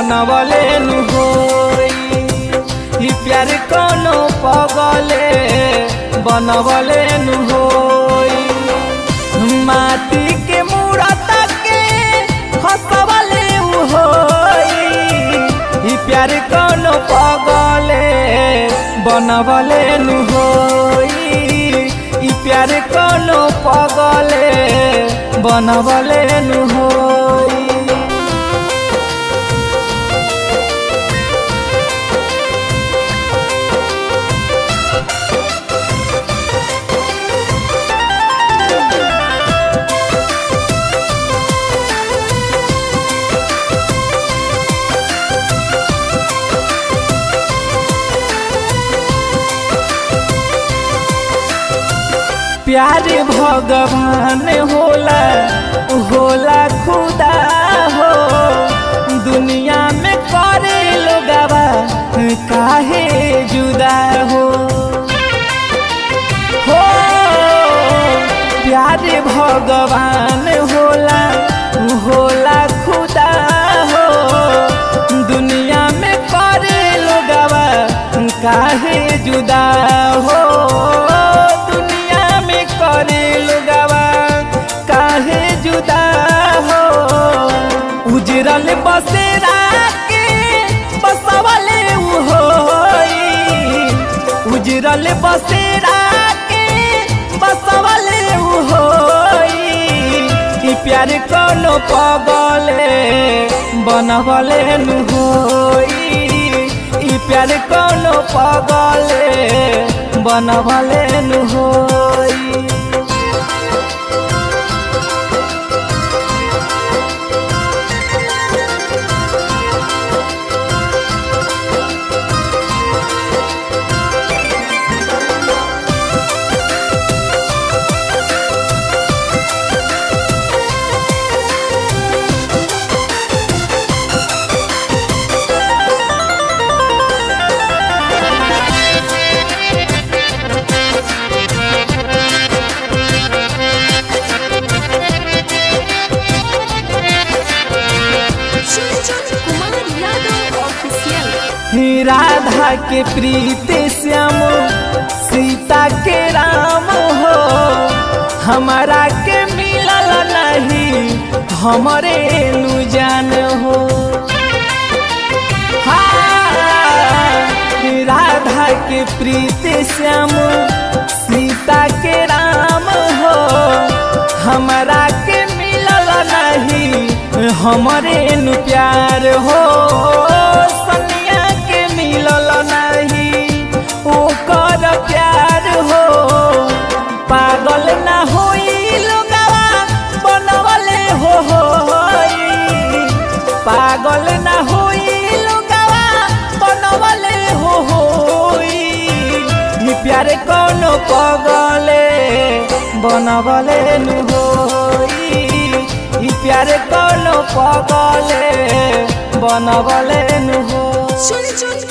बनवले नु होई। ई प्यार कोनो पगले बनवले नु होई। माटी के मूरत के हंसवले उ होई। ई प्यार कोनो पगले बनवले नु होई। ई प्यार कोनो पगले बनवले नु होई। प्यार भगवान होला होला खुदा हो। दुनिया में करे लोगवा काहे जुदा हो। प्यार भगवान होला होला खुदा हो। दुनिया में करे लोगवा काहे जुदा हो। करे लोगवा काहे जुदा हो। उजरल बसेरा के बसवले उ होई। उजरल बसेरा के बसवले उ होई। ई प्यार कोनो पगले बनवले नु होई। ई प्यार कोनो पगले बनवले नु होई। राधा के प्रीत श्याम सीता के राम हो। हमारा के मिलल नहीं हमरे नु जान हो। राधा के प्रीत श्याम सीता के राम हो। हमारा के मिलल नहीं हमरे नु प्यार हो। मिलल नहीं ओकर प्यार हो। पागल ना होई लोगवा बनवले हो होई। पागल ना होई लोगवा बनवले हो होई। ई प्यार कोनो पगले बनवले नु होई। ई प्यार कोनो पगले बनवले नु होई।